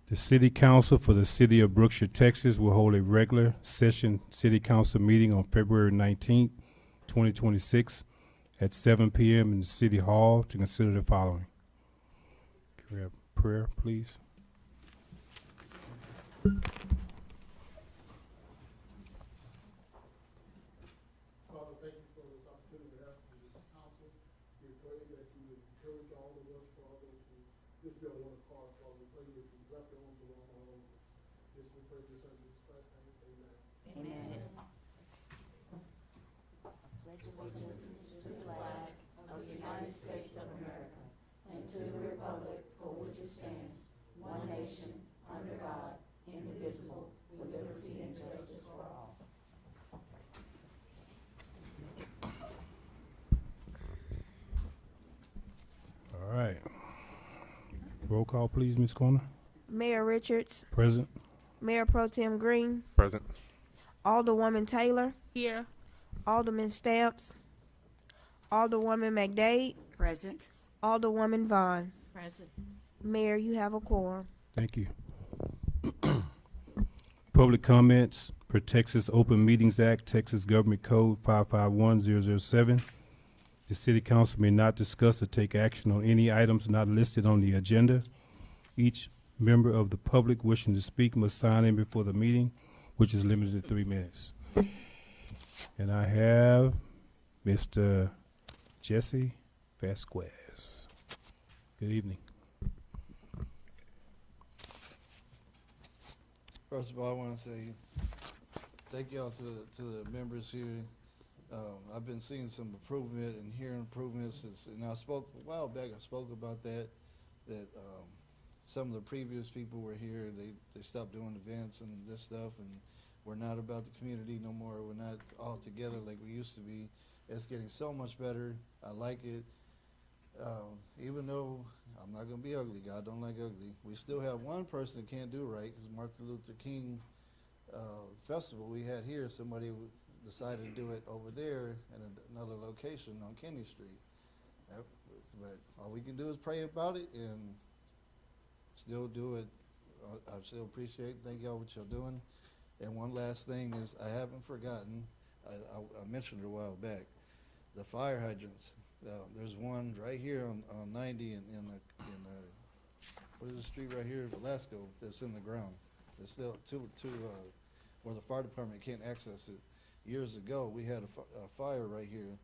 The City Council for the City of Brookshire, Texas will hold a regular session City Council meeting on February 19th, 2026 at 7 p.m. in the City Hall to consider the following. Can we have prayer, please? Father, thank you for this opportunity to have this council. We pray that you would encourage all of us, Father, to just be on one accord, Father. We pray that you wrap your arms around all of us. This we pray this in Jesus Christ's name. Amen. Amen. Pledge allegiance to the flag of the United States of America and to the republic for which it stands, one nation, under God, indivisible, with liberty and justice for all. All right. Roll call, please, Ms. Corner. Mayor Richards, Present. Mayor Pro Tem Green, Present. Alderwoman Taylor, Here. Alderman Stamps, Alderwoman McDade, Present. Alderwoman Vaughn. Present. Mayor, you have a quorum. Thank you. Public comments per Texas Open Meetings Act, Texas Government Code 551007. The City Council may not discuss or take action on any items not listed on the agenda. Each member of the public wishing to speak must sign in before the meeting, which is limited to 3 minutes. And I have Mr. Jesse Vasquez. Good evening. First of all, I want to say thank y'all to the members here. I've been seeing some improvement and hearing improvements. And I spoke a while back. I spoke about that some of the previous people were here. They stopped doing events and this stuff, and we're not about the community no more. We're not all together like we used to be. It's getting so much better. I like it. Even though I'm not going to be ugly, God don't like ugly, we still have one person that can't do right, because Martin Luther King festival we had here, somebody decided to do it over there at another location on Kenny Street. But all we can do is pray about it and still do it. I still appreciate, thank y'all what y'all doing. And one last thing is, I haven't forgotten, I mentioned it a while back, the fire hydrants. There's one right here on 90 in what is the street right here, Velasco, that's in the ground. There's still two where the fire department can't access it. Years ago, we had a fire right here,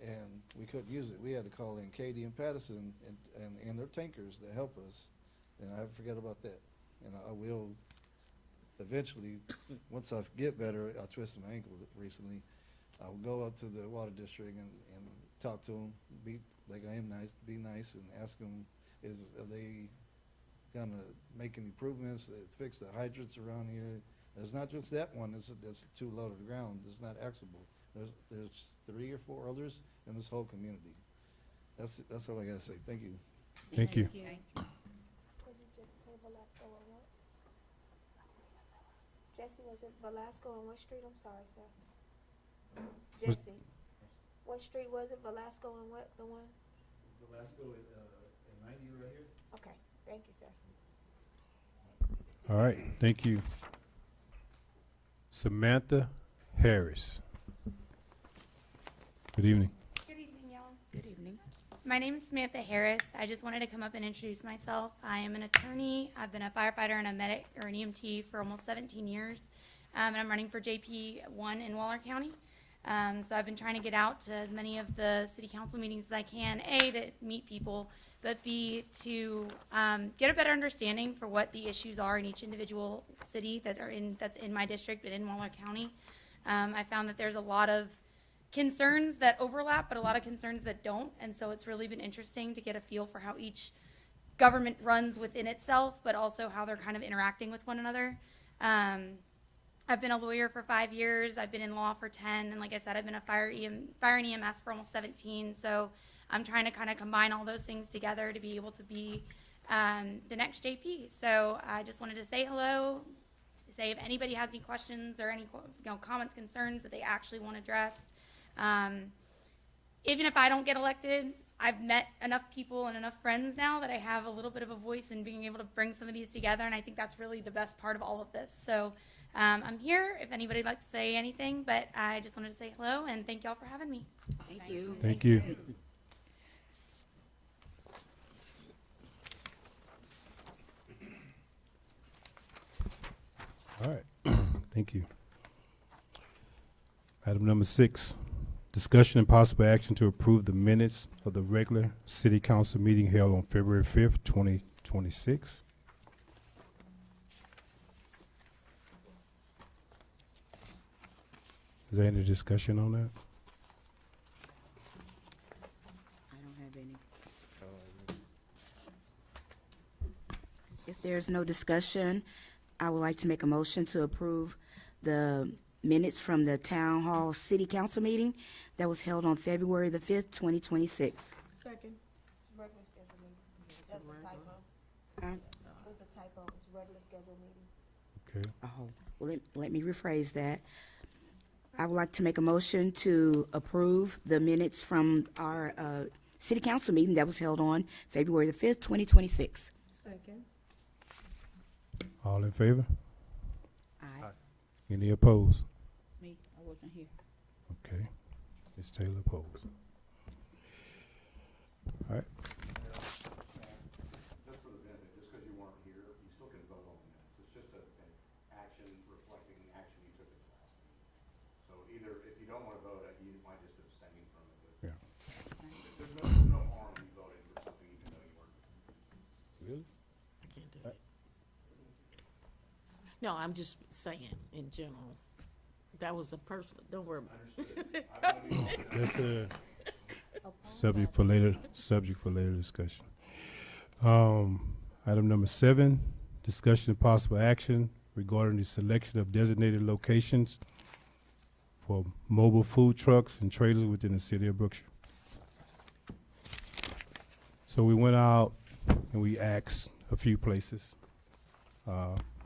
and we couldn't use it. We had to call in Katie and Patterson and their tankers to help us, and I haven't forgot about that. And I will eventually, once I get better, I twisted my ankle recently, I will go up to the water district and talk to them, be like I am nice, be nice, and ask them, are they gonna make any improvements, fix the hydrants around here? There's not just that one that's too low to the ground, it's not accessible. There's 3 or 4 others in this whole community. That's all I gotta say. Thank you. Thank you. Could you just say Velasco on what? Jesse, was it Velasco on what street? I'm sorry, sir. Was- Jesse, what street was it? Velasco on what, the one? Velasco at 90 right here. Okay, thank you, sir. All right, thank you. Samantha Harris. Good evening. Good evening, y'all. Good evening. My name is Samantha Harris. I just wanted to come up and introduce myself. I am an attorney. I've been a firefighter and a medic or an EMT for almost 17 years. And I'm running for JP1 in Waller County. So I've been trying to get out to as many of the city council meetings as I can, A, to meet people, but B, to get a better understanding for what the issues are in each individual city that's in my district, but in Waller County. I found that there's a lot of concerns that overlap, but a lot of concerns that don't, and so it's really been interesting to get a feel for how each government runs within itself, but also how they're kind of interacting with one another. I've been a lawyer for 5 years. I've been in law for 10, and like I said, I've been a fire and EMS for almost 17. So I'm trying to kind of combine all those things together to be able to be the next JP. So I just wanted to say hello, say if anybody has any questions or any comments, concerns that they actually want addressed. Even if I don't get elected, I've met enough people and enough friends now that I have a little bit of a voice in being able to bring some of these together, and I think that's really the best part of all of this. So I'm here if anybody'd like to say anything, but I just wanted to say hello and thank y'all for having me. Thank you. Thank you. All right, thank you. Item number 6, discussion and possible action to approve the minutes of the regular city council meeting held on February 5th, 2026. Is there any discussion on that? I don't have any. If there's no discussion, I would like to make a motion to approve the minutes from the Town Hall City Council meeting that was held on February the 5th, 2026. Second. Regular scheduled meeting. That's a typo. Huh? It's a typo. It's regular scheduled meeting. Okay, Oh, well, let me rephrase that. I would like to make a motion to approve the minutes from our City Council meeting that was held on February the 5th, 2026. Second. all in favor? Aye. Any opposed? Me, I wasn't here. Okay, Ms. Taylor opposed. All right, Just for the benefit, just because you weren't here, you still can vote on the minutes. It's just an action reflecting action you took at the last meeting. So either, if you don't want to vote, you might just abstain from it, but yeah. there's no harm in voting for something even though you weren't. Really? I can't do it. No, I'm just saying in general. That was a personal, don't worry about it. That's a subject for later discussion. Item number 7, discussion and possible action regarding the selection of designated locations for mobile food trucks and trailers within the city of Brookshire. So we went out and we asked a few places.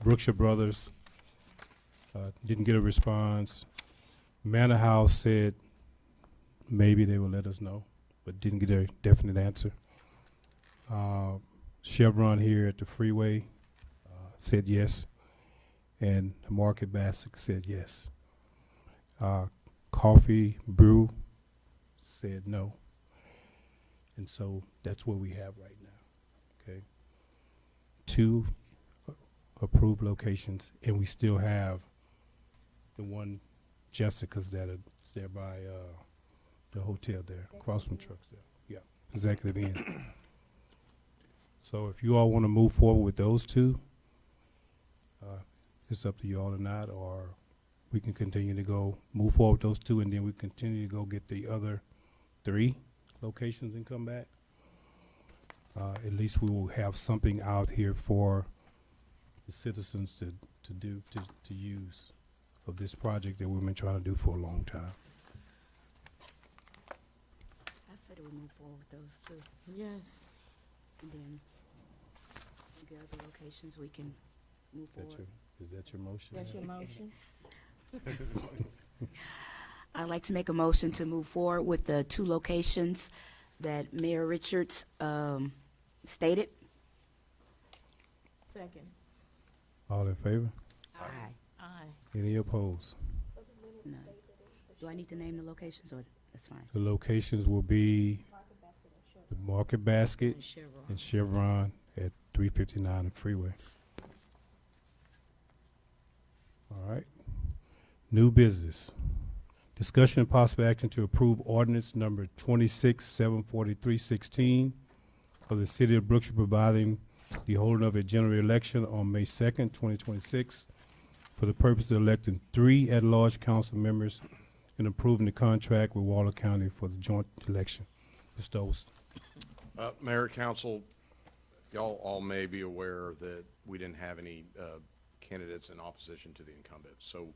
Brookshire Brothers didn't get a response. Manor House said maybe they will let us know, but didn't get a definite answer. Chevron here at the freeway said yes, and the Market Basket said yes. Coffee Brew said no, and so that's what we have right now. Okay, 2 approved locations, and we still have the one Jessica's that are there by the hotel there, across from trucks there. Yeah, Executive Inn. So if you all want to move forward with those 2, it's up to you all or not, or we can continue to move forward with those 2, and then we continue to go get the other 3 locations and come back. At least we will have something out here for the citizens to use of this project that we've been trying to do for a long time. I said we move forward with those two, Yes. and then we get other locations we can move forward. Is that your motion? That's your motion? I'd like to make a motion to move forward with the 2 locations that Mayor Richards stated. Second. All in favor? Aye. Aye. Any opposed? None. Do I need to name the locations, or that's fine? The locations will be the Market Basket And Chevron. and Chevron at 359 the freeway. All right. New business. Discussion and possible action to approve ordinance number 26-743-16 of the city of Brookshire providing the holding of a general election on May 2nd, 2026 for the purpose of electing 3 at-large council members and approving the contract with Waller County for the joint election. Mr. Olson. Mayor, council, y'all all may be aware that we didn't have any candidates in opposition to the incumbent. So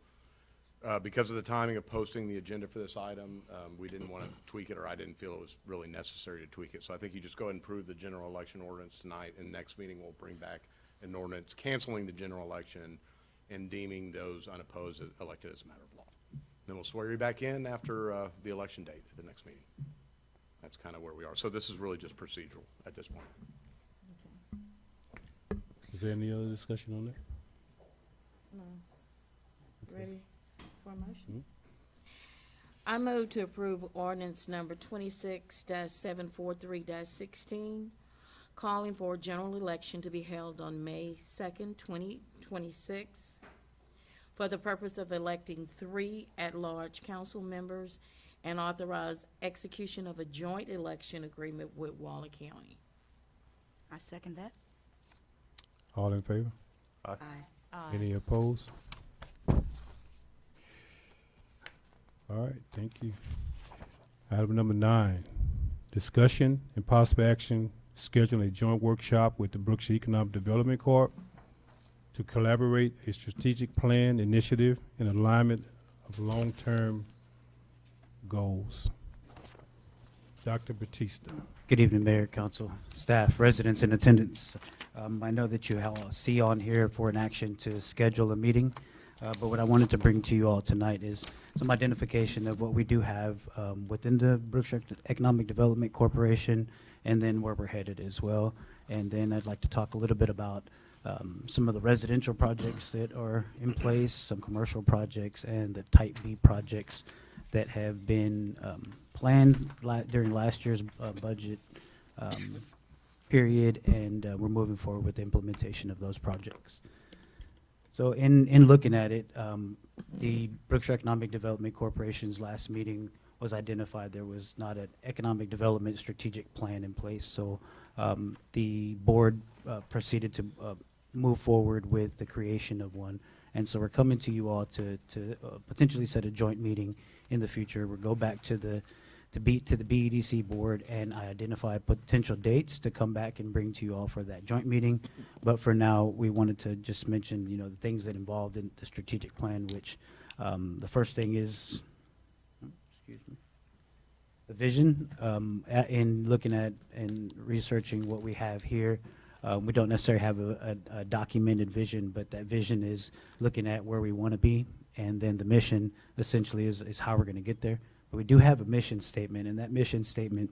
because of the timing of posting the agenda for this item, we didn't want to tweak it, or I didn't feel it was really necessary to tweak it. So I think you just go ahead and approve the general election ordinance tonight, and next meeting we'll bring back an ordinance canceling the general election and deeming those unopposed elected as a matter of law. Then we'll swear you back in after the election date at the next meeting. That's kind of where we are. So this is really just procedural at this point. Is there any other discussion on that? No. Ready for a motion? I move to approve ordinance number 26-743-16, calling for a general election to be held on May 2nd, 2026, for the purpose of electing 3 at-large council members and authorize execution of a joint election agreement with Waller County. I second that. All in favor? Aye. Any opposed? All right, thank you. Item number 9, discussion and possible action, scheduling a joint workshop with the Brookshire Economic Development Corp. to collaborate a strategic plan initiative in alignment of long-term goals. Dr. Batista. Good evening, Mayor, Council, staff, residents in attendance. I know that you all see on here for an action to schedule a meeting, but what I wanted to bring to you all tonight is some identification of what we do have within the Brookshire Economic Development Corporation, and then where we're headed as well. And then I'd like to talk a little bit about some of the residential projects that are in place, some commercial projects, and the Type B projects that have been planned during last year's budget period, and we're moving forward with the implementation of those projects. So in looking at it, the Brookshire Economic Development Corporation's last meeting was identified there was not an economic development strategic plan in place. So the board proceeded to move forward with the creation of one. And so we're coming to you all to potentially set a joint meeting in the future. We'll go back to the BEDC board and identify potential dates to come back and bring to you all for that joint meeting. But for now, we wanted to just mention, you know, the things that involved in the strategic plan, which the first thing is, excuse me, the vision. In looking at and researching what we have here, we don't necessarily have a documented vision, but that vision is looking at where we want to be, and then the mission essentially is how we're going to get there. But we do have a mission statement, and that mission statement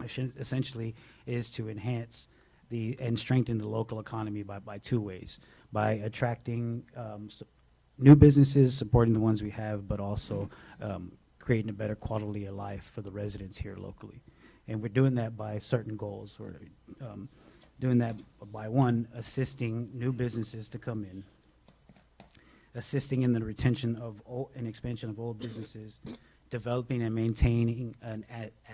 essentially is to enhance and strengthen the local economy by two ways: by attracting new businesses, supporting the ones we have, but also creating a better quality of life for the residents here locally. And we're doing that by certain goals. We're doing that by, one, assisting new businesses to come in, assisting in the retention of and expansion of old businesses, developing and maintaining an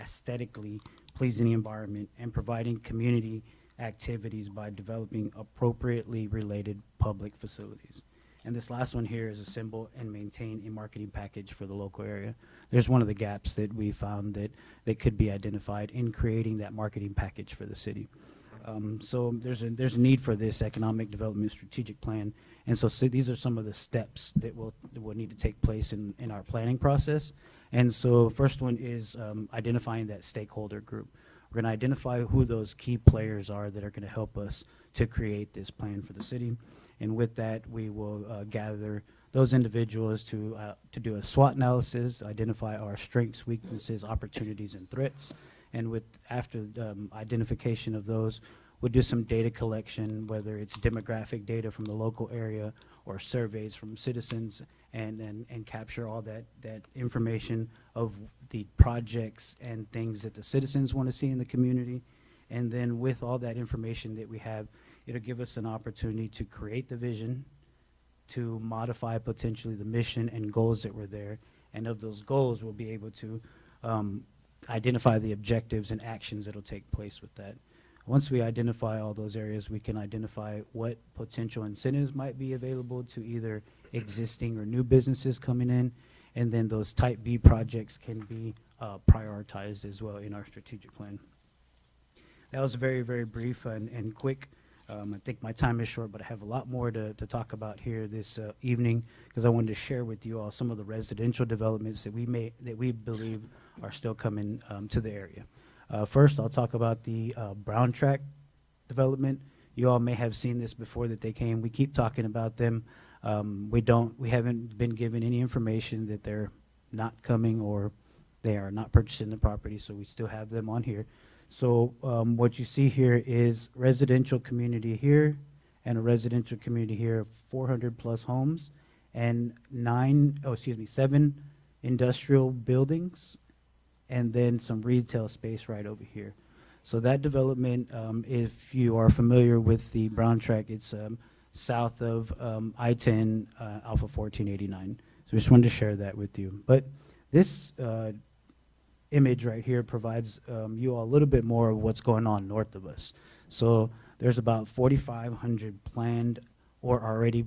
aesthetically pleasing environment, and providing community activities by developing appropriately related public facilities. And this last one here is assemble and maintain a marketing package for the local area. There's one of the gaps that we found that could be identified in creating that marketing package for the city. So there's a need for this economic development strategic plan. And so these are some of the steps that will need to take place in our planning process. And so first one is identifying that stakeholder group. We're going to identify who those key players are that are going to help us to create this plan for the city. And with that, we will gather those individuals to do a SWOT analysis, identify our strengths, weaknesses, opportunities, and threats. And after identification of those, we'll do some data collection, whether it's demographic data from the local area or surveys from citizens, and capture all that information of the projects and things that the citizens want to see in the community. And then with all that information that we have, it'll give us an opportunity to create the vision, to modify potentially the mission and goals that were there. And of those goals, we'll be able to identify the objectives and actions that will take place with that. Once we identify all those areas, we can identify what potential incentives might be available to either existing or new businesses coming in, and then those Type B projects can be prioritized as well in our strategic plan. That was very, very brief and quick. I think my time is short, but I have a lot more to talk about here this evening, because I wanted to share with you all some of the residential developments that we believe are still coming to the area. First, I'll talk about the Brown Track development. You all may have seen this before that they came. We keep talking about them. We haven't been given any information that they're not coming or They are not purchasing the property, so we still have them on here. So what you see here is residential community here and a residential community here, 400-plus homes, and 7 industrial buildings, and then some retail space right over here. So that development, if you are familiar with the Brown Track, it's south of I-10 Alpha 1489. So we just wanted to share that with you. But this image right here provides you all a little bit more of what's going on north of us. So there's about 4,500 planned or already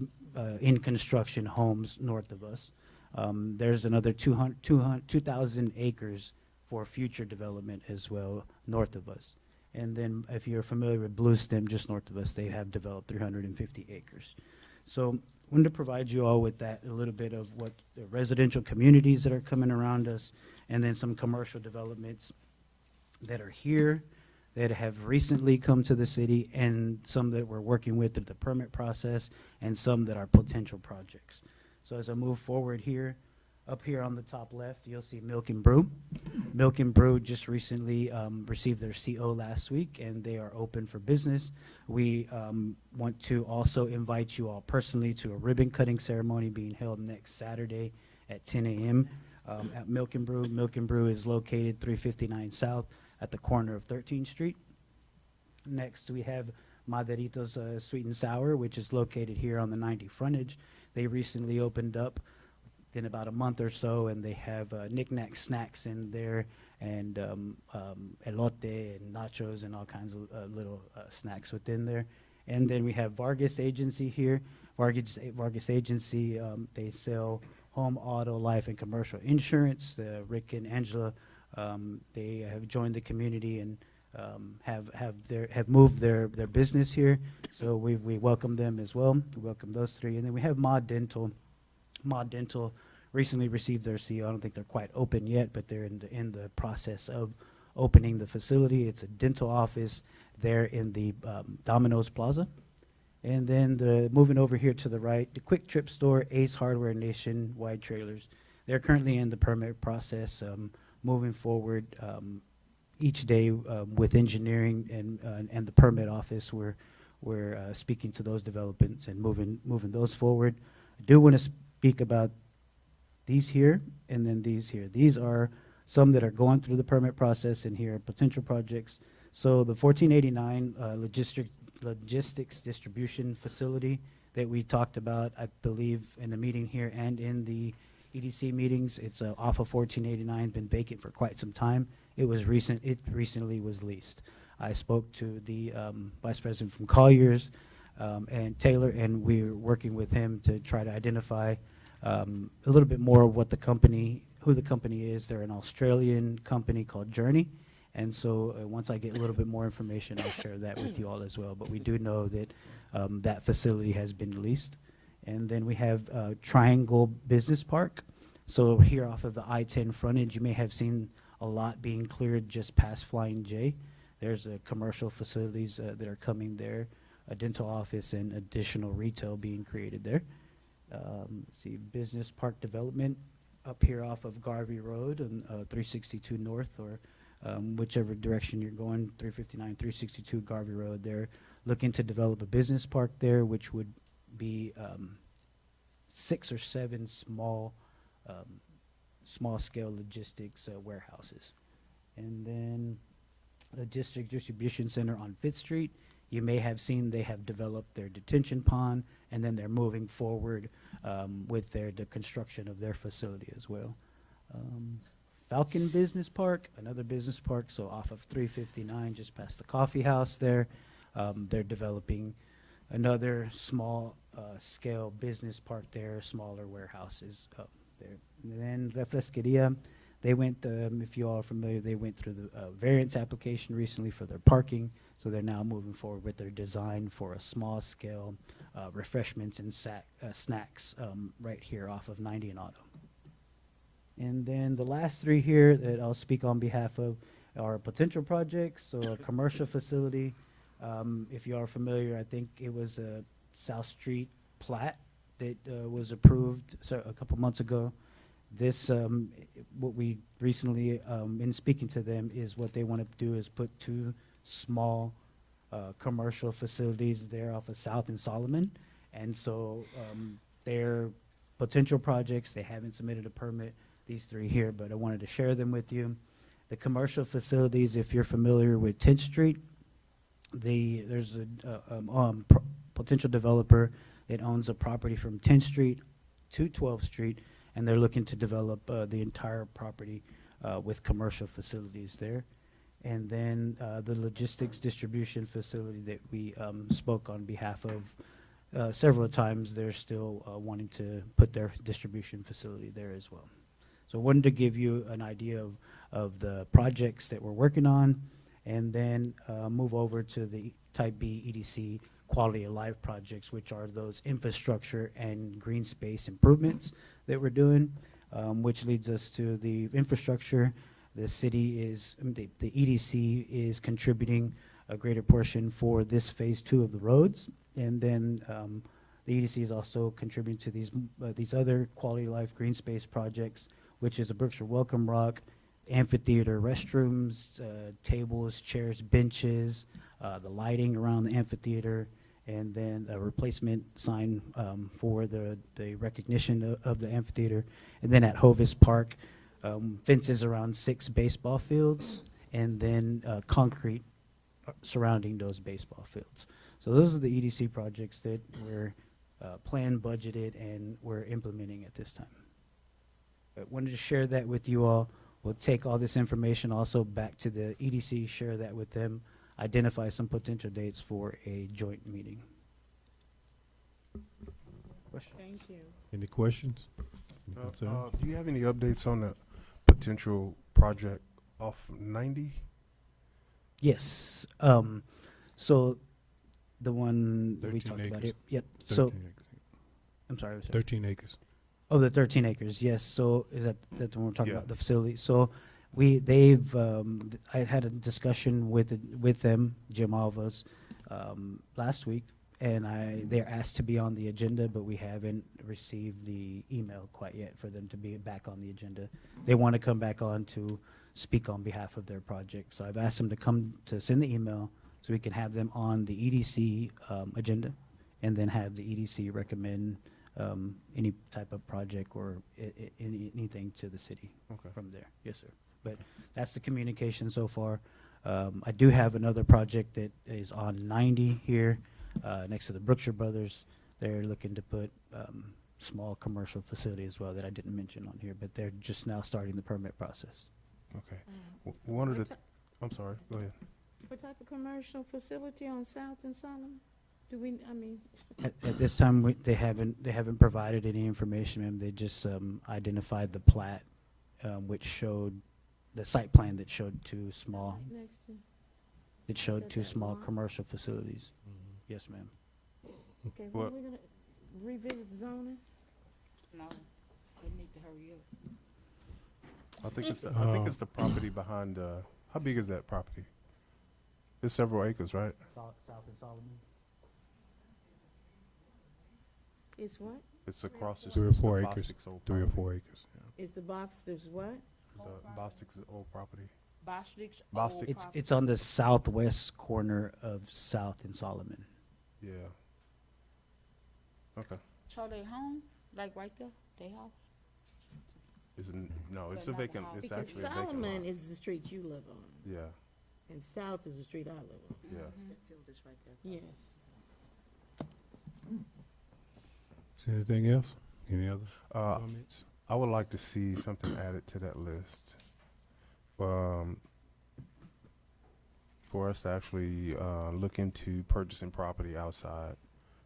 in construction homes north of us. There's another 2,000 acres for future development as well north of us. And then if you're familiar with Blue Stem, just north of us, they have developed 350 acres. So I wanted to provide you all with that, a little bit of what the residential communities that are coming around us, and then some commercial developments that are here, that have recently come to the city, and some that we're working with through the permit process, and some that are potential projects. So as I move forward here, up here on the top left, you'll see Milk and Brew. Milk and Brew just recently received their CO last week, and they are open for business. We want to also invite you all personally to a ribbon cutting ceremony being held next Saturday at 10 a.m. At Milk and Brew. Milk and Brew is located 359 South at the corner of 13th Street. Next, we have Maderitos Sweet and Sour, which is located here on the 90 frontage. They recently opened up in about a month or so, and they have knick-knack snacks in there, and elote and nachos and all kinds of little snacks within there. And then we have Vargas Agency here. Vargas Agency, they sell home, auto, life, and commercial insurance. Rick and Angela, they have joined the community and have moved their business here. So we welcome them as well. We welcome those three. And then we have Mod Dental. Mod Dental recently received their CO. I don't think they're quite open yet, but they're in the process of opening the facility. It's a dental office there in the Domino's Plaza. And then moving over here to the right, the Quick Trip Store, Ace Hardware, Nationwide Trailers. They're currently in the permit process, moving forward each day with engineering and the permit office. We're speaking to those developments and moving those forward. I do want to speak about these here and then these here. These are some that are going through the permit process, and here are potential projects. So the 1489 logistics distribution facility that we talked about, I believe, in the meeting here and in the EDC meetings, it's off of 1489, been vacant for quite some time. It recently was leased. I spoke to the vice president from Colliers and Taylor, and we're working with him to try to identify a little bit more of what who the company is. They're an Australian company called Journey. And so once I get a little bit more information, I'll share that with you all as well. But we do know that that facility has been leased. And then we have Triangle Business Park. So here off of the I-10 frontage, you may have seen a lot being cleared just past Flying J. There's commercial facilities that are coming there, a dental office, and additional retail being created there. Let's see, Business Park Development up here off of Garvey Road and 362 North, or whichever direction you're going, 359, 362 Garvey Road. They're looking to develop a business park there, which would be 6 or 7 small-scale logistics warehouses. And then the district distribution center on 5th Street. You may have seen they have developed their detention pond, and then they're moving forward with the construction of their facility as well. Falcon Business Park, another business park, so off of 359, just past the coffee house there. They're developing another small scale business park there, smaller warehouses up there. And then Refresqueria, they went, if you all are familiar, they went through the variance application recently for their parking, so they're now moving forward with their design for a small scale refreshments and snacks right here off of 90 and Auto. And then the last 3 here that I'll speak on behalf of are potential projects. So a commercial facility, if you are familiar, I think it was a South Street plat that was approved a couple months ago. This, what we recently, in speaking to them, is what they want to do is put two small commercial facilities there off of South and Solomon. And so they're potential projects. They haven't submitted a permit, these three here, but I wanted to share them with you. The commercial facilities, if you're familiar with 10th Street, there's a potential developer that owns a property from 10th Street to 12th Street, and they're looking to develop the entire property with commercial facilities there. And then the logistics distribution facility that we spoke on behalf of several times, they're still wanting to put their distribution facility there as well. So I wanted to give you an idea of the projects that we're working on, and then move over to the Type B EDC quality of life projects, which are those infrastructure and green space improvements that we're doing, which leads us to the infrastructure. The city is, the EDC is contributing a greater portion for this phase 2 of the roads. And then the EDC is also contributing to these other quality of life green space projects, which is a Brookshire Welcome Rock, amphitheater restrooms, tables, chairs, benches, the lighting around the amphitheater, and then a replacement sign for the recognition of the amphitheater. And then at Hovis Park, fences around 6 baseball fields, and then concrete surrounding those baseball fields. So those are the EDC projects that we're planned, budgeted, and we're implementing at this time. But wanted to share that with you all. We'll take all this information also back to the EDC, share that with them, identify some potential dates for a joint meeting. Question? Thank you. Any questions? Any concerns? Do you have any updates on the potential project off 90? Yes. So the one we 13 talked about acres. here. Yep. So 13 acres. I'm sorry. 13 acres. Oh, the 13 acres. Yes. So is that the one we're talking Yeah. about, the facility? So I had a discussion with them, Jim Alva's, last week, and they're asked to be on the agenda, but we haven't received the email quite yet for them to be back on the agenda. They want to come back on to speak on behalf of their project. So I've asked them to send the email so we can have them on the EDC agenda, and then have the EDC recommend any type of project or anything to the city Okay. from there. Yes, sir. But that's the communication so far. I do have another project that is on 90 here, next to the Brookshire Brothers. They're looking to put small commercial facility as well that I didn't mention on here, but they're just now starting the permit process. Okay. One of the, What ti- I'm sorry, go ahead. What type of commercial facility on South and Solomon? Do we, I mean, At this time, they haven't provided any information, ma'am. They just identified the plat, which showed, the site plan that showed two small, next to, it showed two that small one? commercial facilities. Yes, ma'am. okay, Well- when we gonna revisit zoning? No, they need to hurry up. I think it's the property behind how big is that property? It's several acres, right? South and Solomon? It's what? It's across the 3 or street. 4 the acres. Bostic's old 3 or property. 4 acres. Yeah. Is the box, there's what? The Bostic's old property. Bostick's Bostic. old It's property. it's on the southwest corner of South and Solomon. Yeah. Okay. So they home, like right there, they house? No, it's But a not vacant, the house. it's Because actually a vacant Solomon lot. is the street you live on, Yeah, and South is the street I live on. yeah. Yes. Is there anything else? Any other Uh, comments? I would like to see something added to that list. For us to actually look into purchasing property outside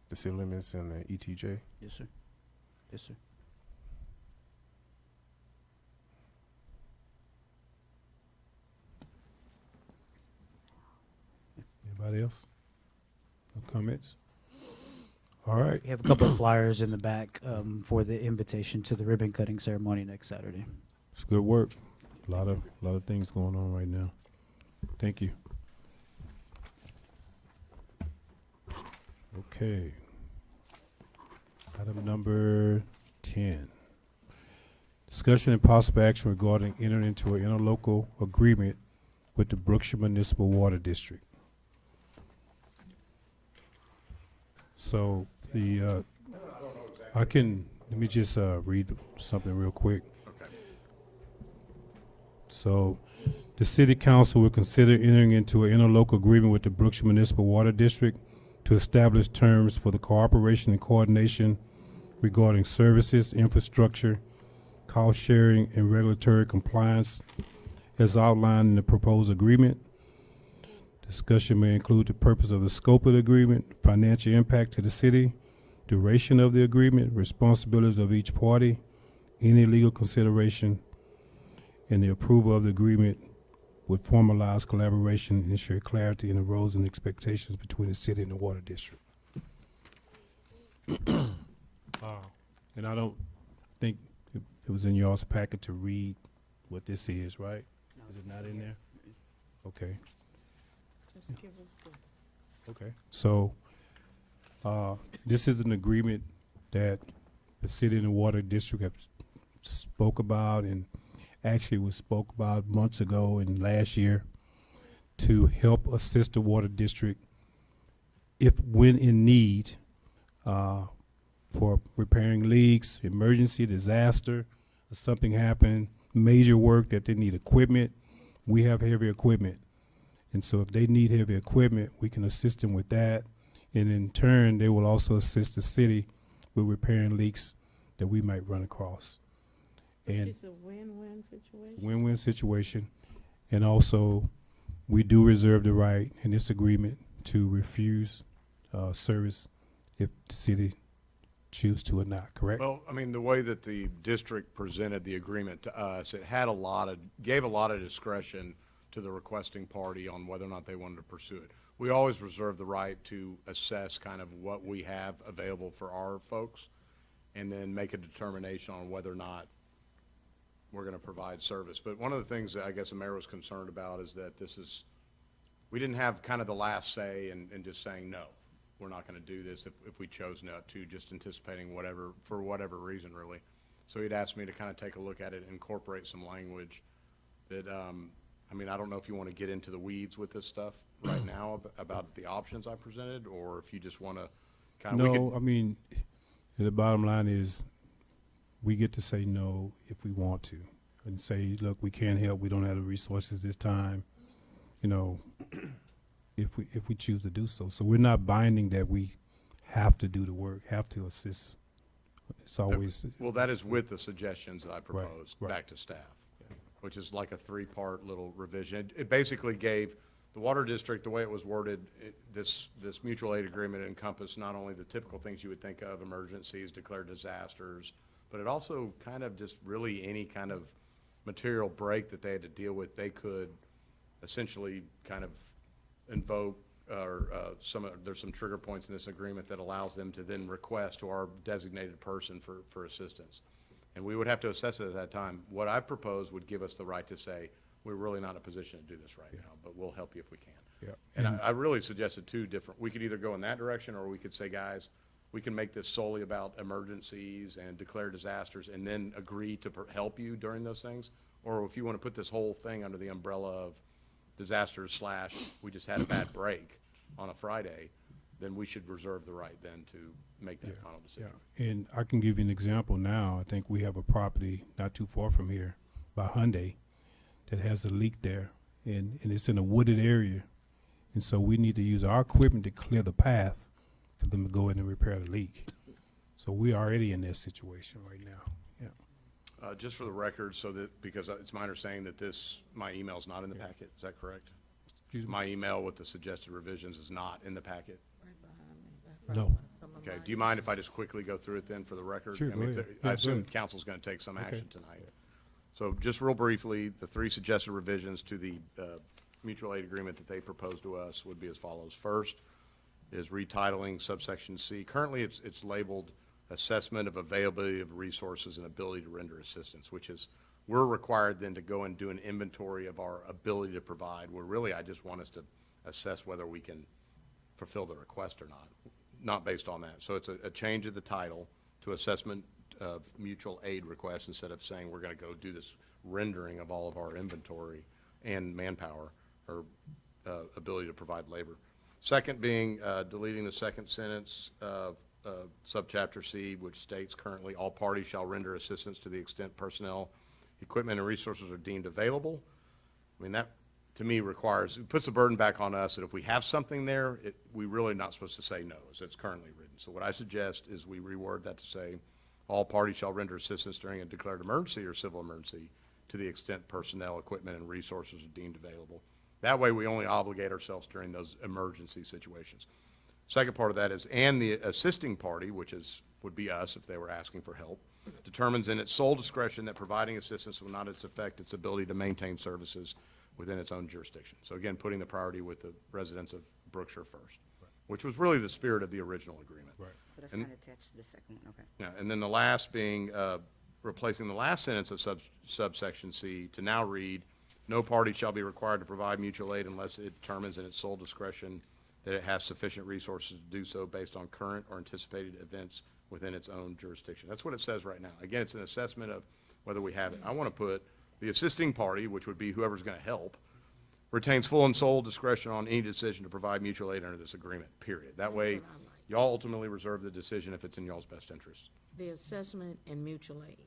the city limits and the ETJ. Yes, sir. Yes, sir. Anybody else? No comments? All right. We have a couple of flyers in the back for the invitation to the ribbon cutting ceremony next Saturday. It's good work. A lot of things going on right now. Thank you. Okay. Item number 10. Discussion and possible action regarding entering into an interlocal agreement with the Brookshire Municipal Water District. So the, let me just, read something real quick. Okay. So, the city council will consider entering into an interlocal agreement with the Brookshire Municipal Water District to establish terms for the cooperation and coordination regarding services, infrastructure, cost sharing, and regulatory compliance as outlined in the proposed agreement. Discussion may include the purpose of the scope of the agreement, financial impact to the city, duration of the agreement, responsibilities of each party, any legal consideration, and the approval of the agreement would formalize collaboration and ensure clarity in the roles and expectations between the city and the water district. And I don't think it was in y'all's packet to read what this is, right? Is it not in there? Okay. Just give us the. Okay. So, this is an agreement that the city and the water district have spoke about, and actually was spoke about months ago and last year, to help assist the water district when in need, for repairing leaks, emergency, disaster, or something happened, major work that they need equipment. We have heavy equipment. And so if they need heavy equipment, we can assist them with that. And in turn, they will also assist the city with repairing leaks that we might run across. And It's a win-win situation. win-win situation. And also, we do reserve the right in this agreement to refuse service if the city choose to or not, correct? Well, I mean, the way that the district presented the agreement to us, it had gave a lot of discretion to the requesting party on whether or not they wanted to pursue it. We always reserve the right to assess kind of what we have available for our folks and then make a determination on whether or not we're going to provide service. But one of the things that I guess the mayor was concerned about is that we didn't have kind of the last say in just saying, no, we're not going to do this if we chose not to, just anticipating for whatever reason, really. So he'd asked me to kind of take a look at it and incorporate some language that, I mean, I don't know if you want to get into the weeds with this stuff right now about the options I presented, or if you just want to kind of. No, I mean, the bottom line is we get to say no if we want to and say, look, we can't help, we don't have the resources this time, you know, if we choose to do so. So we're not binding that we have to do the work, have to assist. It's always. Well, that is with the suggestions that I proposed right. back to staff, which is like a three-part little revision. It basically gave the water district, the way it was worded, this mutual aid agreement encompassed not only the typical things you would think of, emergencies, declared disasters, but it also kind of just really any kind of material break that they had to deal with, they could essentially kind of invoke there's some trigger points in this agreement that allows them to then request to our designated person for assistance. And we would have to assess it at that time. What I propose would give us the right to say, we're really not in a position to do this right now, but we'll help you if we can. Yeah. And I really suggested two different, we could either go in that direction, or we could say, guys, we can make this solely about emergencies and declare disasters and then agree to help you during those things. Or if you want to put this whole thing under the umbrella of disasters / we just had a bad break on a Friday, then we should reserve the right then to make that final decision. Yeah, and I can give you an example now. I think we have a property not too far from here by Hyundai that has a leak there, and it's in a wooded area. And so we need to use our equipment to clear the path for them to go in and repair the leak. So we're already in that situation right now, yeah. Just for the record, because it's my understanding that my email's not in the packet, is that correct? Excuse me? My email with the suggested revisions is not in the packet? No. Okay, do you mind if I just quickly go through it then for the record? Sure, I mean, go ahead. I Yeah, assume go ahead. council's going to take some Okay. action tonight. So just real briefly, the three suggested revisions to the mutual aid agreement that they proposed to us would be as follows. First is retitling subsection C. Currently, it's labeled assessment of availability of resources and ability to render assistance, which is, we're required then to go and do an inventory of our ability to provide, where really I just want us to assess whether we can fulfill the request or not based on that. So it's a change of the title to assessment of mutual aid requests instead of saying we're going to go do this rendering of all of our inventory and manpower or ability to provide labor. Second being deleting the second sentence of subchapter C, which states currently all parties shall render assistance to the extent personnel, equipment, and resources are deemed available. I mean, that, to me, requires, it puts the burden back on us that if we have something there, we're really not supposed to say no, as it's currently written. So what I suggest is we reword that to say, all parties shall render assistance during a declared emergency or civil emergency to the extent personnel, equipment, and resources are deemed available. That way, we only obligate ourselves during those emergency situations. Second part of that is, and the assisting party, which would be us if they were asking for help, determines in its sole discretion that providing assistance will not affect its ability to maintain services within its own jurisdiction. So again, putting the priority with the residents of Brookshire first, which was really the spirit of the original agreement. Right. So that's And- kind of attached to the second one, okay. Yeah, and then the last being, replacing the last sentence of subsection C to now read, no party shall be required to provide mutual aid unless it determines in its sole discretion that it has sufficient resources to do so based on current or anticipated events within its own jurisdiction. That's what it says right now. Again, it's an assessment of whether we have it. I want to put the assisting party, which would be whoever's going to help, retains full and sole discretion on any decision to provide mutual aid under this agreement, period. That way, what I like. y'all ultimately reserve the decision if it's in y'all's best interest. The assessment and mutual aid.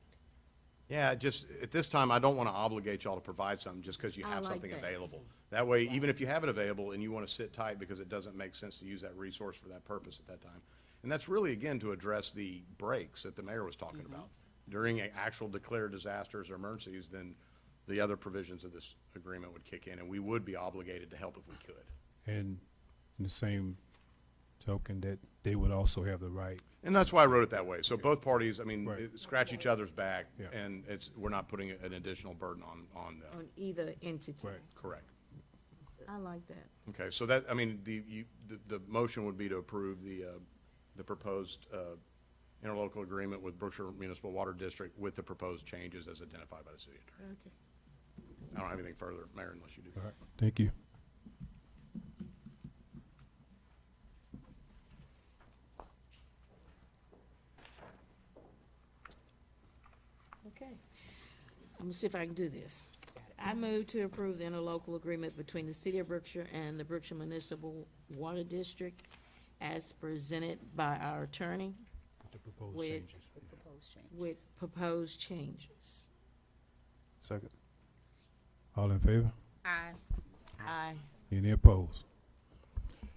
Yeah, just, at this time, I don't want to obligate y'all to provide something just because you I have like something that. available. That way, even if you have it available and you want to sit tight because it doesn't make sense to use that resource for that purpose at that time. And that's really, again, to address the breaks that the mayor was talking about. During actual declared disasters or emergencies, then the other provisions of this agreement would kick in, and we would be obligated to help if we could. And in the same token, that they would also have the right. And that's why I wrote it that way. So both parties, I mean, Right. scratch each other's back, Yeah. and we're not putting an additional burden on them. On either entity. Right. Correct. I like that. Okay, so that, I mean, the motion would be to approve the proposed interlocal agreement with Brookshire Municipal Water District with the proposed changes as identified by the city attorney. Okay. I don't have anything further, Mayor, unless you do. All right, thank you. Okay. Let me see if I can do this. I move to approve the interlocal agreement between the City of Brookshire and the Brookshire Municipal Water District as presented by our attorney The proposed With- changes. with proposed changes. Second. All in favor? Aye. Aye. Any opposed?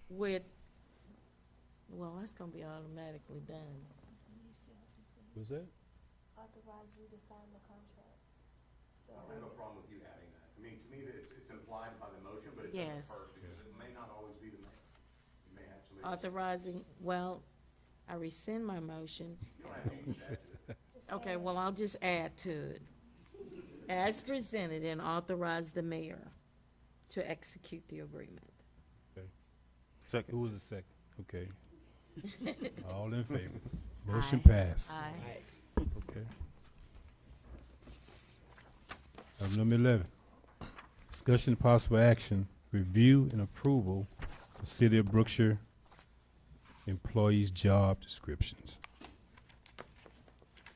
With, well, that's gonna be automatically done. Was that? Authorize you to sign the contract. I have no problem with you adding that. I mean, to me, it's implied by the motion, but it Yes. doesn't hurt, because it may not always be the mayor. You may have somebody. Authorizing, well, I rescind my motion. Okay, well, I'll just add to it. As presented and authorize the mayor to execute the agreement. Second. Who was the second? Okay. All in favor? Motion Aye. passed. Aye. Okay. Item number 11, discussion and possible action, review and approval of City of Brookshire employees' job descriptions.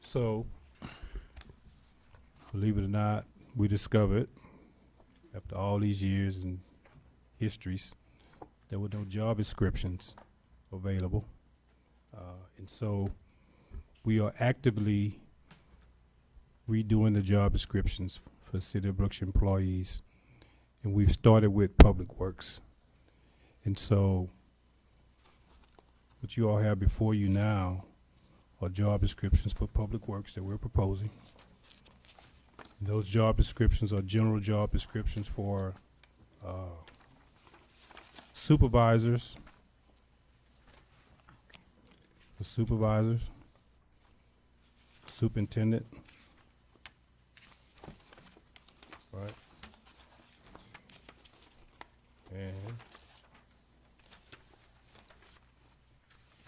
So, believe it or not, we discovered, after all these years and histories, there were no job descriptions available. And so, we are actively redoing the job descriptions for City of Brookshire employees. And we've started with Public Works. And so what you all have before you now are job descriptions for Public Works that we're proposing. And those job descriptions are general job descriptions for supervisors. For supervisors, superintendent. Right. And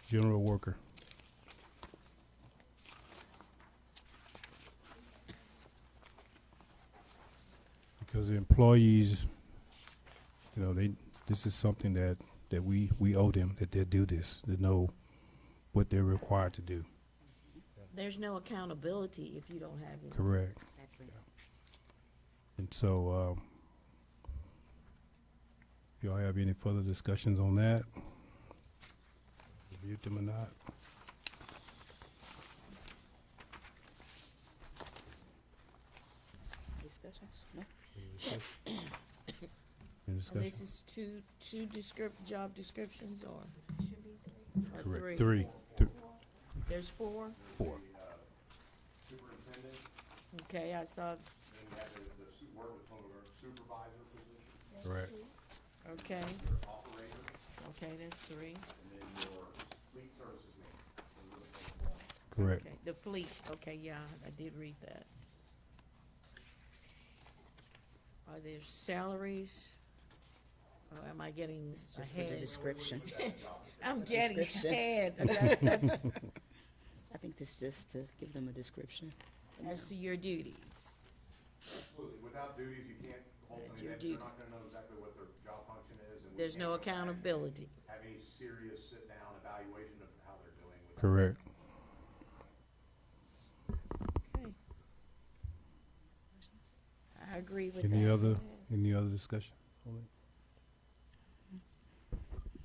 general worker. Because the employees, you know, this is something that we owe them, that they do this, to know what they're required to do. There's no accountability if you don't have any. Correct. Exactly. And so, y'all have any further discussions on that? Review them or not? Discussions? No? Any And discussion? this is two job descriptions or? Or Correct. three? Three. There's four? Four. Superintendent, Okay, I saw, then we have the work with supervisor position, Correct. okay, your operator, okay, there's three. and then your fleet services manager. Correct. Okay, the fleet, okay, yeah, I did read that. Are there salaries? Or am I getting Just for the ahead? description. I'm getting description. ahead. That's, I think this just to give them a description. as to your duties. Absolutely, without duties, you can't, That's ultimately, your they're duty. not gonna know exactly what their job function is, and we There's no can't go back and accountability. have any serious sit-down evaluation of how they're doing. without- Correct. Okay. I agree with that. Any other discussion on it?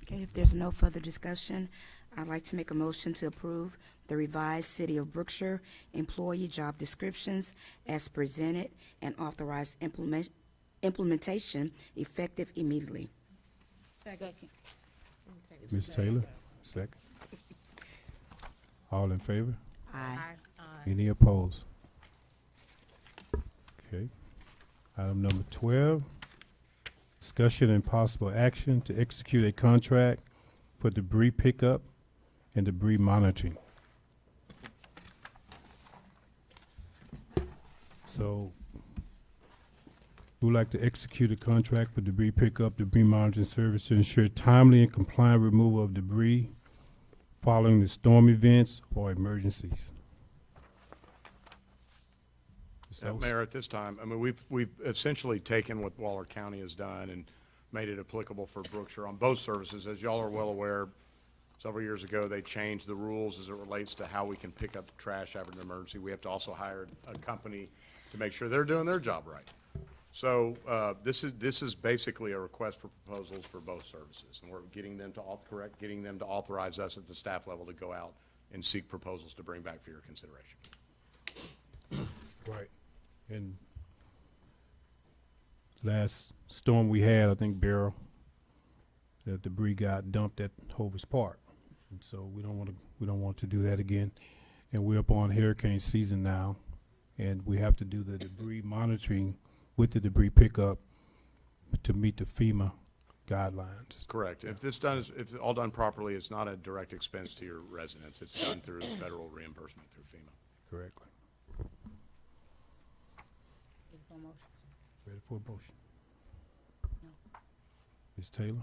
Okay, if there's no further discussion, I'd like to make a motion to approve the revised City of Brookshire employee job descriptions as presented and authorize implementation effective immediately. Second. Okay, Ms. Taylor, second. All in favor? Aye. Aye. Any opposed? Okay. Item number 12, discussion and possible action to execute a contract for debris pickup and debris monitoring. So, we would like to execute a contract for debris pickup, debris monitoring service to ensure timely and compliant removal of debris following the storm events or emergencies. Mayor, at this time, I mean, we've essentially taken what Waller County has done and made it applicable for Brookshire on both services. As y'all are well aware, several years ago, they changed the rules as it relates to how we can pick up trash after an emergency. We have to also hire a company to make sure they're doing their job right. So, this is basically a request for proposals for both services, and we're getting them to getting them to authorize us at the staff level to go out and seek proposals to bring back for your consideration. Right. And last storm we had, I think Barrow, the debris got dumped at Hovis Park. And so we don't want to do that again. And we're up on hurricane season now, and we have to do the debris monitoring with the debris pickup to meet the FEMA guidelines. Correct. If if all done properly, it's not a direct expense to your residents. It's done through federal reimbursement through FEMA. Correctly. Ready for a motion? Ms. Taylor?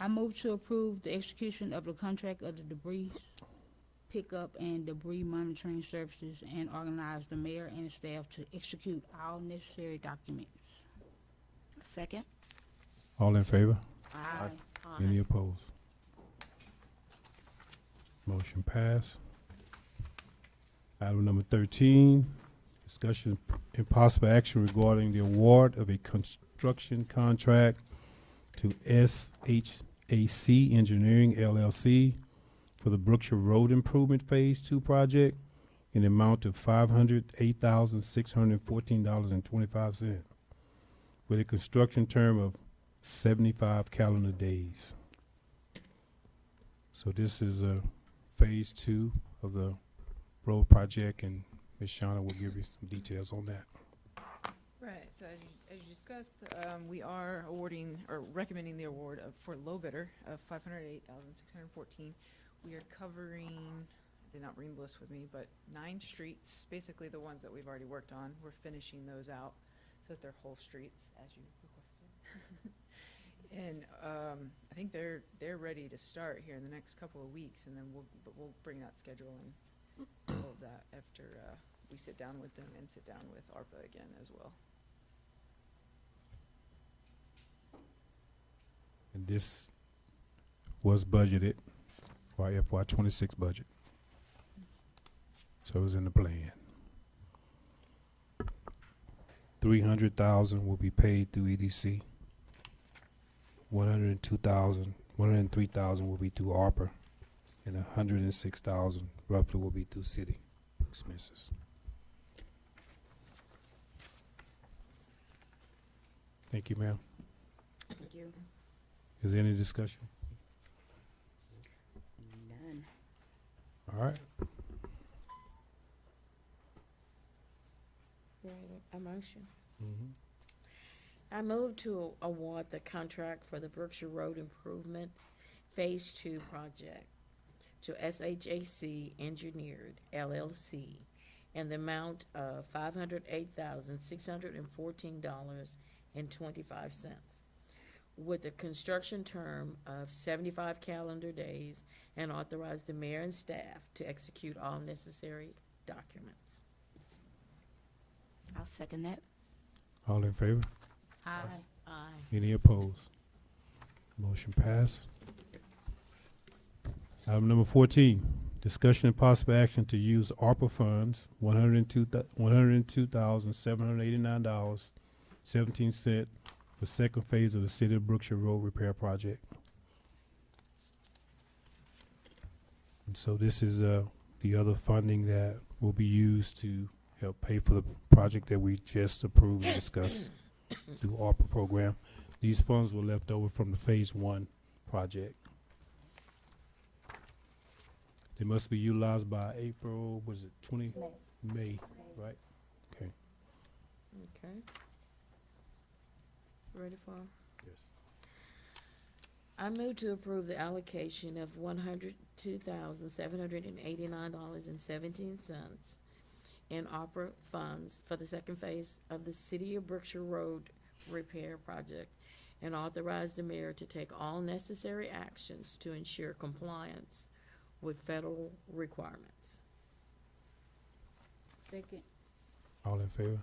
I move to approve the execution of the contract of the debris pickup and debris monitoring services and organize the mayor and the staff to execute all necessary documents. Second? All in favor? Aye. Any opposed? Motion passed. Item number 13, discussion and possible action regarding the award of a construction contract to SHAC Engineering LLC for the Brookshire Road Improvement Phase 2 project in the amount of $508,614.25 with a construction term of 75 calendar days. So this is Phase 2 of the road project, and Ms. Shauna will give you some details on that. Right, so as you discussed, we are awarding, or recommending the award for low bidder of $508,614. We are covering, I did not bring the list with me, but 9 streets, basically the ones that we've already worked on. We're finishing those out so that they're whole streets, as you requested. And I think they're ready to start here in the next couple of weeks, and then we'll bring that schedule and all of that after we sit down with them and sit down with ARPA again as well. And this was budgeted for our FY '26 budget. So it's in the plan. 300,000 will be paid through EDC. 103,000 will be through ARPA, and 106,000 roughly will be through city expenses. Thank you, ma'am. Thank you. Is there any discussion? None. All right. A motion. Mhm. I move to award the contract for the Brookshire Road Improvement Phase 2 project to SHAC Engineered LLC in the amount of $508,614.25, with a construction term of 75 calendar days, and authorize the mayor and staff to execute all necessary documents. I'll second that. All in favor? Aye. Aye. Any opposed? Motion passed. Item number 14, discussion and possible action to use ARPA funds, $102,789.17 for second phase of the City of Brookshire Road Repair Project. And so this is the other funding that will be used to help pay for the project that we just approved and discussed through ARPA program. These funds were left over from the Phase 1 project. They must be utilized by April, was it 20? May, right? Okay. Okay. Ready for? Yes. I move to approve the allocation of $102,789.17 in opera funds for the second phase of the City of Brookshire Road Repair Project, and authorize the mayor to take all necessary actions to ensure compliance with federal requirements. Second. All in favor?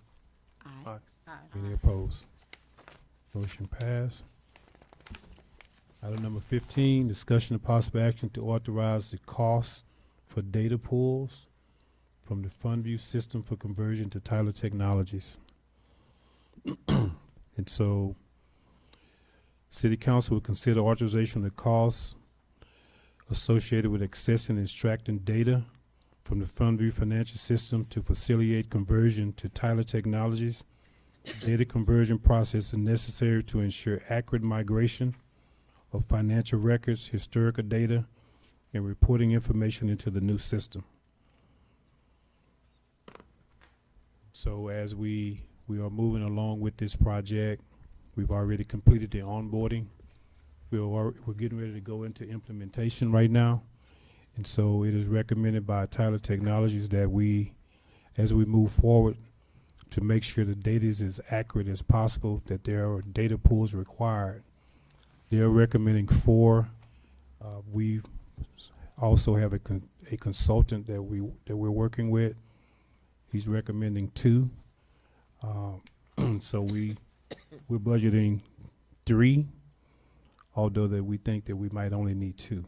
Aye. Aye. Any opposed? Motion passed. Item number 15, discussion of possible action to authorize the cost for data pools from the FundView system for conversion to Tyler Technologies. And so, City Council will consider authorization of the costs associated with accessing and extracting data from the FundView financial system to facilitate conversion to Tyler Technologies. Data conversion process is necessary to ensure accurate migration of financial records, historical data, and reporting information into the new system. So as we are moving along with this project, we've already completed the onboarding. We're getting ready to go into implementation right now. And so it is recommended by Tyler Technologies that as we move forward, to make sure the data is as accurate as possible, that there are data pools required. They're recommending 4. We also have a consultant that we're working with. He's recommending 2. So we're budgeting 3, although that we think that we might only need 2.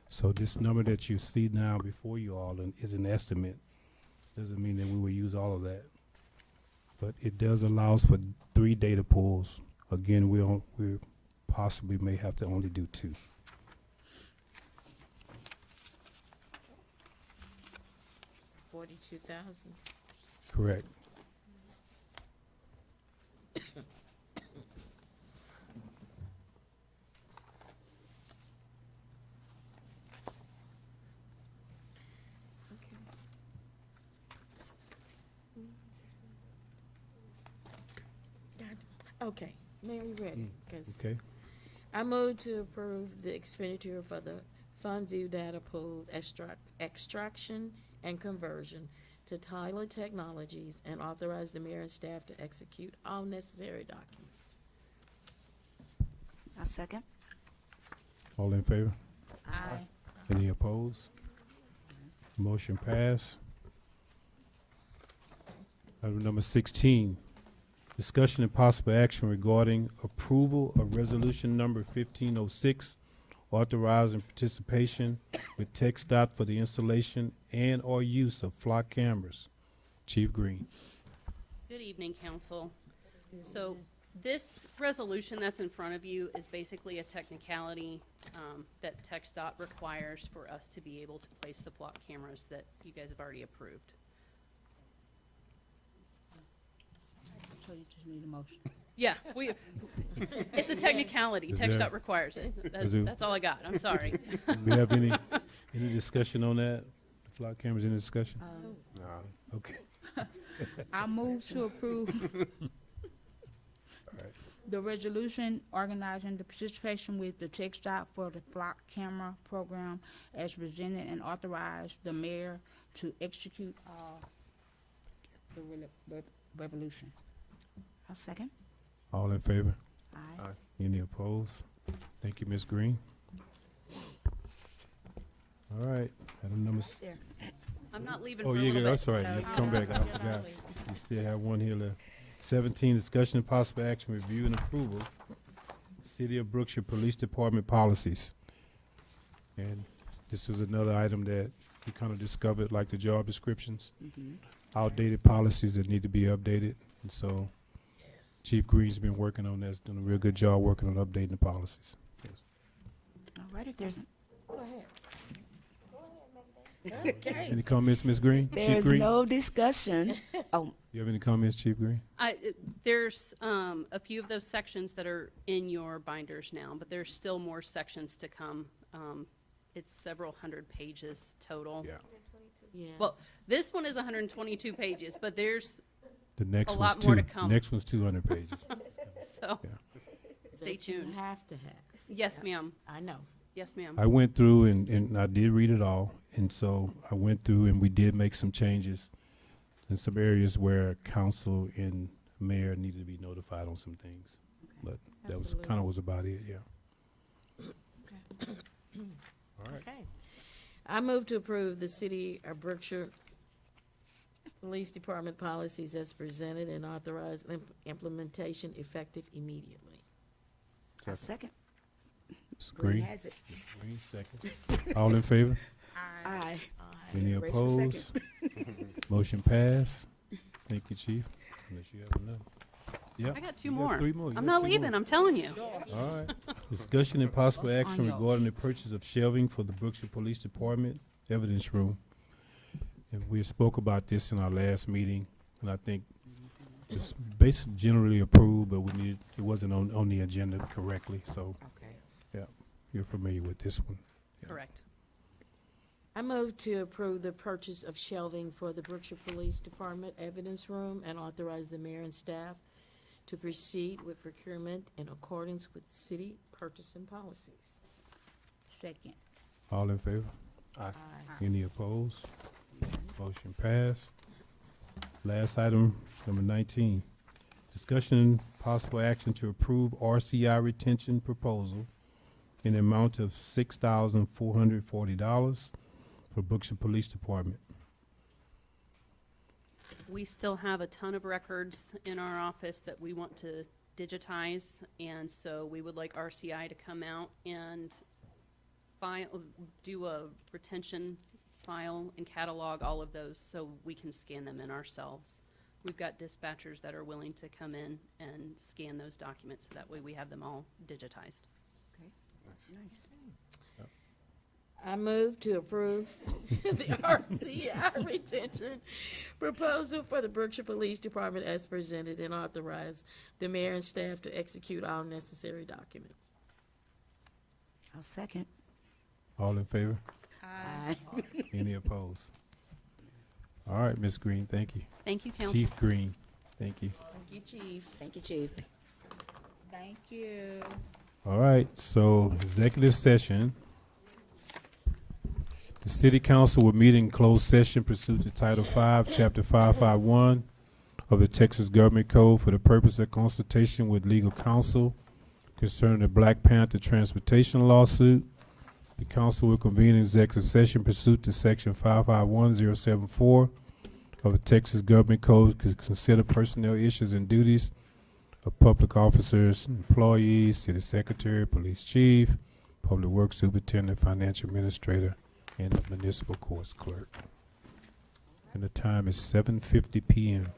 So this number that you see now before you all is an estimate. Doesn't mean that we will use all of that. But it does allow us for 3 data pools. Again, we possibly may have to only do 2. $42,000. Correct. Okay, Mayor, you ready? 'Cause Okay. I move to approve the expenditure for the FundView data pool extraction and conversion to Tyler Technologies, and authorize the mayor and staff to execute all necessary documents. I'll second. All in favor? Aye. Any opposed? Motion passed. Item number 16, discussion and possible action regarding approval of resolution number 1506, authorizing participation with TxDOT for the installation and/or use of flock cameras. Chief Green. Good evening, council. So this resolution that's in front of you is basically a technicality that TxDOT requires for us to be able to place the flock cameras that you guys have already approved. So you just need a motion. Yeah, it's a technicality. Is there- TxDOT requires it. That's all I got. I'm sorry. Do we have any discussion on that? The flock cameras, any discussion? Nah. Okay. I move to approve the resolution organizing the participation with the TxDOT for the flock camera program as presented and authorize the mayor to execute the revolution. I'll second. All in favor? Aye. Any opposed? Thank you, Ms. Green. All right, item number There. I'm not leaving Oh, for a yeah, little bit. that's all right. You have to come back. I forgot. You still have one here left. 17, discussion and possible action, review and approval, City of Brookshire Police Department policies. And this was another item that we kind of discovered, like the job descriptions, outdated policies that need to be updated. And so Chief Green's been working on this, doing a real good job working on updating the policies. All right, if there's, Any comments, Ms. Green? Chief there's Green? no discussion. Oh, You have any comments, Chief Green? There's a few of those sections that are in your binders now, but there's still more sections to come. It's several hundred pages total. Yeah. Yes. Well, this one is 122 pages, but there's, The next A one's lot more two. to come. Next one's 200 pages. so, Yeah. stay That you tuned. have to have. Yes, ma'am. I know. Yes, ma'am. I went through and I did read it all, and so I went through and we did make some changes in some areas where council and mayor needed to be notified on some things. But that was Absolutely. kind of was about it, yeah. All right. Okay. I move to approve the City of Brookshire Police Department policies as presented and authorize implementation effective immediately. I'll second. Ms. Green Green, has it. Green, second. All in favor? Aye. Any Raise for opposed? Motion passed. Thank you, Chief. Unless you have another. Yep. I got two You got more. 3 more. You I'm got not 2 leaving, more. I'm telling you. All right. Discussion and possible action yours. regarding the purchase of shelving for the Brookshire Police Department evidence room. And we spoke about this in our last meeting, and I think it's basically generally approved, but we needed, it wasn't on the agenda correctly, so Okay. you're familiar with this one. Yeah. Correct. I move to approve the purchase of shelving for the Brookshire Police Department evidence room and authorize the mayor and staff to proceed with procurement in accordance with city purchasing policies. Second. All in favor? Aye. Any opposed? Motion passed. Last item, number 19. Discussion and possible action to approve RCI retention proposal in the amount of $6,440 for Brookshire Police Department. We still have a ton of records in our office that we want to digitize, and so we would like RCI to come out and do a retention file and catalog all of those so we can scan them in ourselves. We've got dispatchers that are willing to come in and scan those documents, so that way we have them all digitized. Nice. I move to approve the RCI retention proposal for the Brookshire Police Department as presented and authorize the mayor and staff to execute all necessary documents. I'll second. All in favor? Aye. Any opposed? All right, Ms. Green, thank you. Thank you, council. Chief Green, thank you. Thank you, Chief. Thank you, Chief. Thank you. All right, so executive session. The city council will meet in closed session pursuant to Title V, Chapter 551 of the Texas Government Code for the purpose of consultation with legal counsel concerning the Black Panther transportation lawsuit. The council will convene an executive session pursuant to Section 551074 of the Texas Government Code to consider personnel issues and duties of public officers, employees, city secretary, police chief, Public Works Superintendent, Financial Administrator, and the Municipal Courts Clerk. And the time is 7:50 p.m.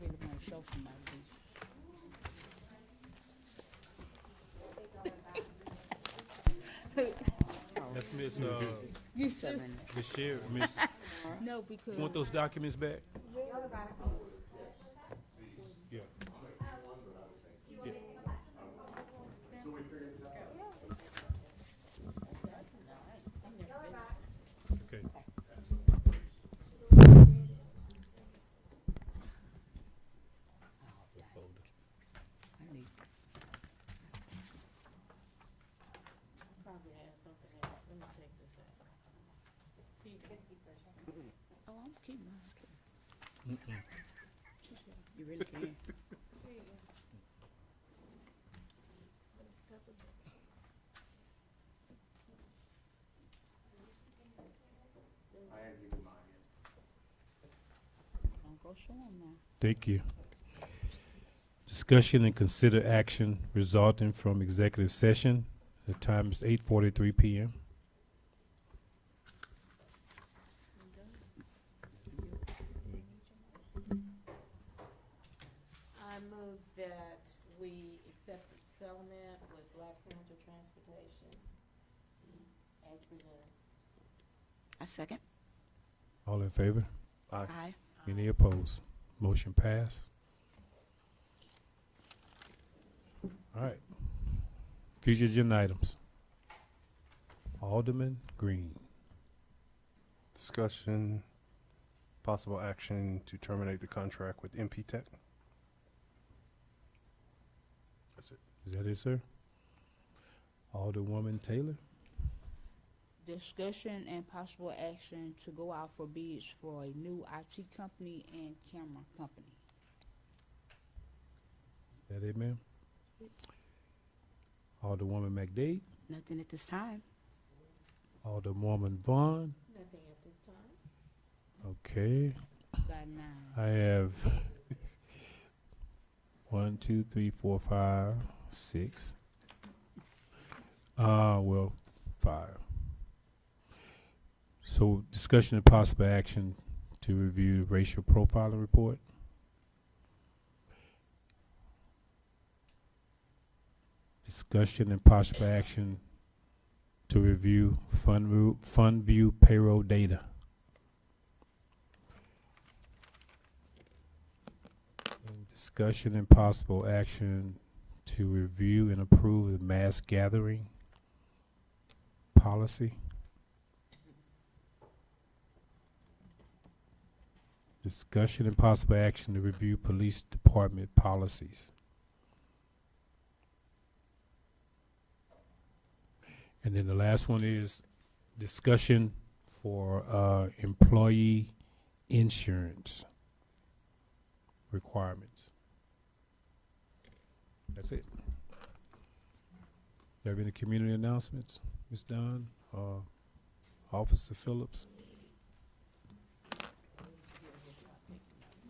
really wanna show somebody That's Miss, You should. Miss Sherry, Miss, these. No, because. want those documents back? Yeah. Okay. Probably have something else. Let me take this out. Oh, I'm keeping mine. You really can. Don't go show 'em now. Thank you. Discussion and consider action resulting from executive session. The time is 8:43 PM. I move that we accept the settlement with Black Panther Transportation as presented. A second? All in favor? Aye. Any opposed? Motion passed. All right. Future agenda items. Alderman Green. Discussion, possible action to terminate the contract with MP Tech. That's it. Is that it, sir? Alderwoman Taylor. Discussion and possible action to go out for bids for a new IT company and camera company. Is that it, ma'am? Alderwoman McDade. Nothing at this time. Alderwoman Vaughn. Nothing at this time. Okay. Got 9. I have 1, 2, 3, 4, 5, 6. Well, 5. So discussion and possible action to review the racial profiling report. Discussion and possible action to review fund view payroll data. And discussion and possible action to review and approve the mass gathering policy. Discussion and possible action to review police department policies. And then the last one is discussion for employee insurance requirements. That's it. Do you have any community announcements, Ms. Dunn, Officer Phillips?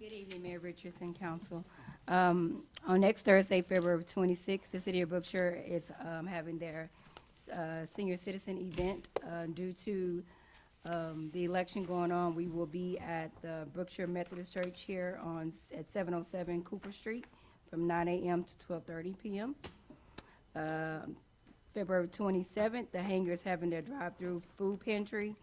Good evening, Mayor Richardson, Council. On next Thursday, February 26th, the City of Brookshire is having their senior citizen event. Due to the election going on, we will be at the Brookshire Methodist Church here at 707 Cooper Street from 9 a.m. to 12:30 p.m. February 27th, the Hangers having their drive-through food pantry.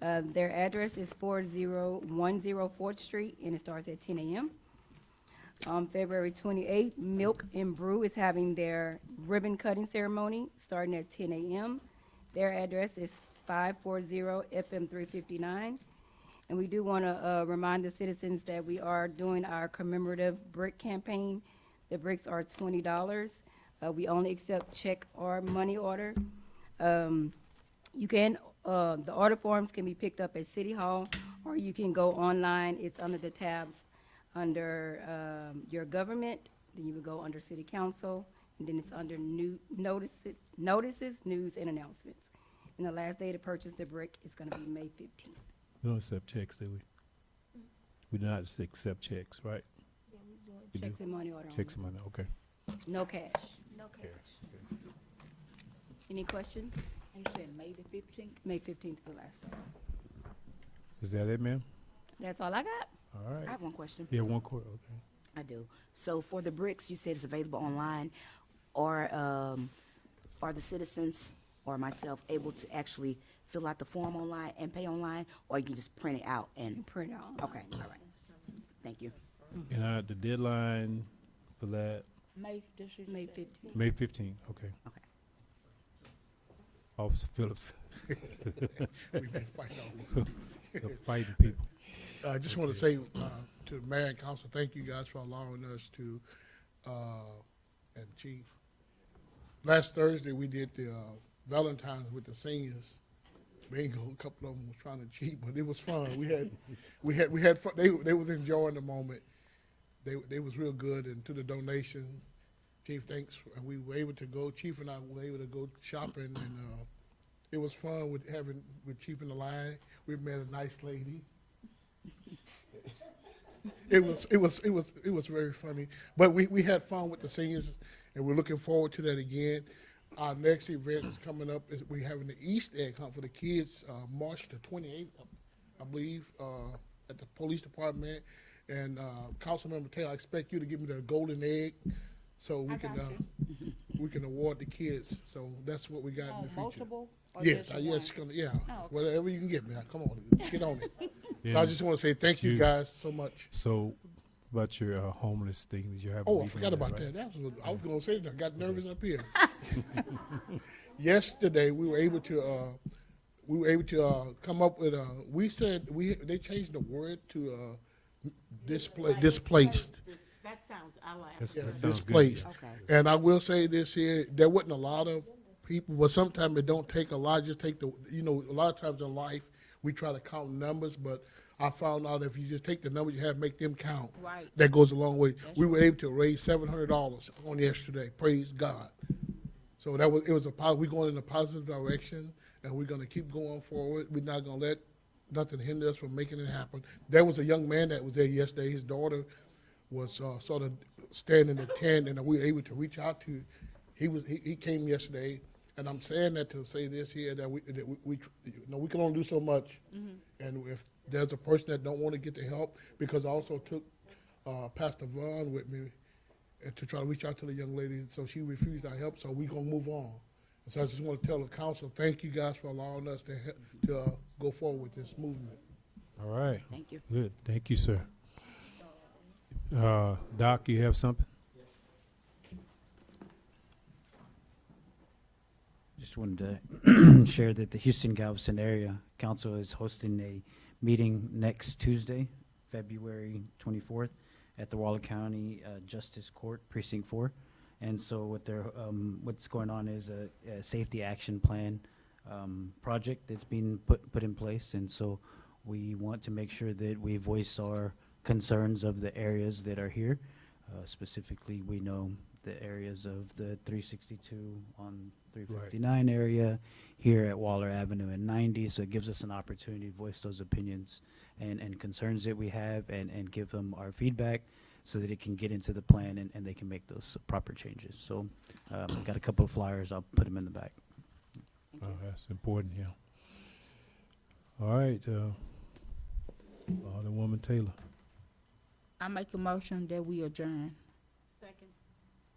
Their address is 4010 4th Street, and it starts at 10 a.m. On February 28th, Milk and Brew is having their ribbon cutting ceremony starting at 10 a.m. Their address is 540 FM 359. And we do want to remind the citizens that we are doing our commemorative brick campaign. The bricks are $20. We only accept check or money order. You can, the order forms can be picked up at City Hall, or you can go online. It's under the tabs under your government. Then you would go under City Council, and then it's under new notices, news, and announcements. And the last day to purchase the brick is going to be May 15th. We don't accept checks, do we? We do not accept checks, right? We do? Checks and money order. Checks and money, okay. No cash. No cash. Okay. Any questions? You said May the 15th? May 15th is the last day. Is that it, ma'am? That's all I got. All I right. have one question. Yeah, one quarter, okay. I do. So for the bricks, you said it's available online, or are the citizens or myself able to actually fill out the form online and pay online, or you can just print it out and? Print out. Okay, all right. Thank you. And the deadline for that, May, this is. May 15th. May 15th, okay. Okay. Officer Phillips, We've been fighting all week. the fighting people. I just want to say to the mayor and council, thank you guys for allowing us to, and chief. Last Thursday, we did the Valentine's with the seniors. Bingo, a couple of them was trying to cheat, but it was fun. We had fun. They was enjoying the moment. They was real good, and to the donation, chief, thanks. And we were able to go. Chief and I were able to go shopping, and it was fun with chief in the line. We met a nice lady. It was very funny, but we had fun with the seniors, and we're looking forward to that again. Our next event is coming up. We're having the Easter egg hunt for the kids, March the 28th, I believe, at the police department. And Councilmember Taylor, I expect you to give me the golden egg, so we can award the kids. So that's what we got in the future. Multiple? Or Yes, just yes, one? yeah, Oh, okay. whatever you can get me. Come on, let's get on it. So I just want to say thank you guys so much. So, about your homeless thing, did you have? a Oh, I meeting forgot on about right? that. I was going to say that. I got nervous up here. Yesterday, we were able to come up with they changed the word to displaced. That sounds, I like. That's- Yeah, that sounds good. displaced. Okay. And I will say this here, there wasn't a lot of people, but sometimes it don't take a lot, just take a lot of times in life, we try to count numbers, but I found out if you just take the numbers you have, make them count. Right. That goes a long way. We were able to raise $700 on yesterday, praise God. So we're going in a positive direction, and we're gonna keep going forward. We're not gonna let nothing hinder us from making it happen. There was a young man that was there yesterday. His daughter was sort of standing at 10, and we were able to reach out to. He came yesterday, and I'm saying that to say this here, that we can only do so much. And if there's a person that don't want to get the help, because I also took Pastor Vaughn with me and to try to reach out to the young lady, so she refused our help, so we're gonna move on. So I just want to tell the council, thank you guys for allowing us to go forward with this movement. All right. Thank you. Good. Thank you, sir. Doc, you have something? Just wanted to share that the Houston-Galveston Area Council is hosting a meeting next Tuesday, February 24th, at the Waller County Justice Court, Precinct 4. And so what's going on is a safety action plan project that's being put in place. And so we want to make sure that we voice our concerns of the areas that are here. Specifically, we know the areas of the 362 on 359 area, here at Waller Avenue and 90. So it gives us an opportunity to voice those opinions and concerns that we have and give them our feedback so that it can get into the plan and they can make those proper changes. So I've got a couple of flyers. I'll put them in the back. That's important, yeah. All right, Alderwoman Taylor. I make a motion that we adjourn.